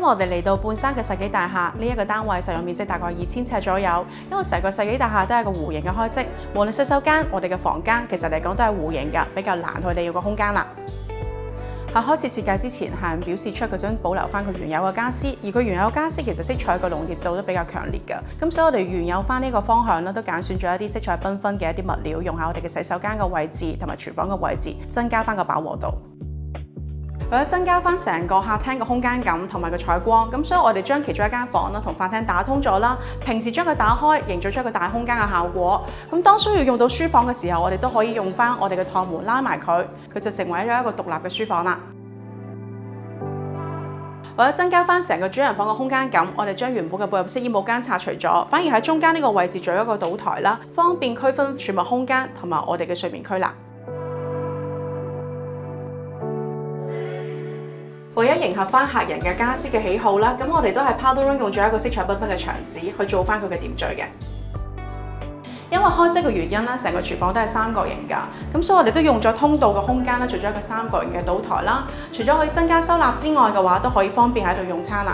我哋嚟到半山嘅世紀大廈，呢一個單位實用面積大概2000尺左右。因為成個世紀大廈都係個弧形嘅開則，無論洗手間、我哋嘅房間，其實嚟講都係弧形㗎，比較難去利用個空間啦。喺開始設計之前，客人表示出佢想保留翻佢原有嘅家私，而佢原有家私其實色彩個濃烈度都比較強烈㗎。咁所以我哋原有翻呢個方向咧，都揀選咗一啲色彩繽紛嘅一啲物料，用喺我哋嘅洗手間嘅位置同埋廚房嘅位置，增加翻個飽和度。為咗增加翻成個客廳嘅空間感同埋個採光，咁所以我哋將其中一間房啦同飯廳打通咗啦。平時將佢打開，營造出一個大空間嘅效果。咁當需要用到書房嘅時候，我哋都可以用翻我哋嘅趟門拉埋佢，佢就成為咗一個獨立嘅書房啦。為咗增加翻成個主人房嘅空間感，我哋將原本嘅背入式衣帽間拆除咗，反而喺中間呢個位置做一個島台啦，方便區分儲物空間同埋我哋嘅睡眠區啦。為咗迎合翻客人嘅家私嘅喜好啦，咁我哋都係 powder room 用咗一個色彩繽紛嘅牆紙去做翻佢嘅秩序嘅。因為開則嘅原因咧，成個廚房都係三角形㗎，咁所以我哋都用咗通道嘅空間咧，做咗一個三角形嘅島台啦。除咗可以增加收納之外嘅話，都可以方便喺度用餐啦。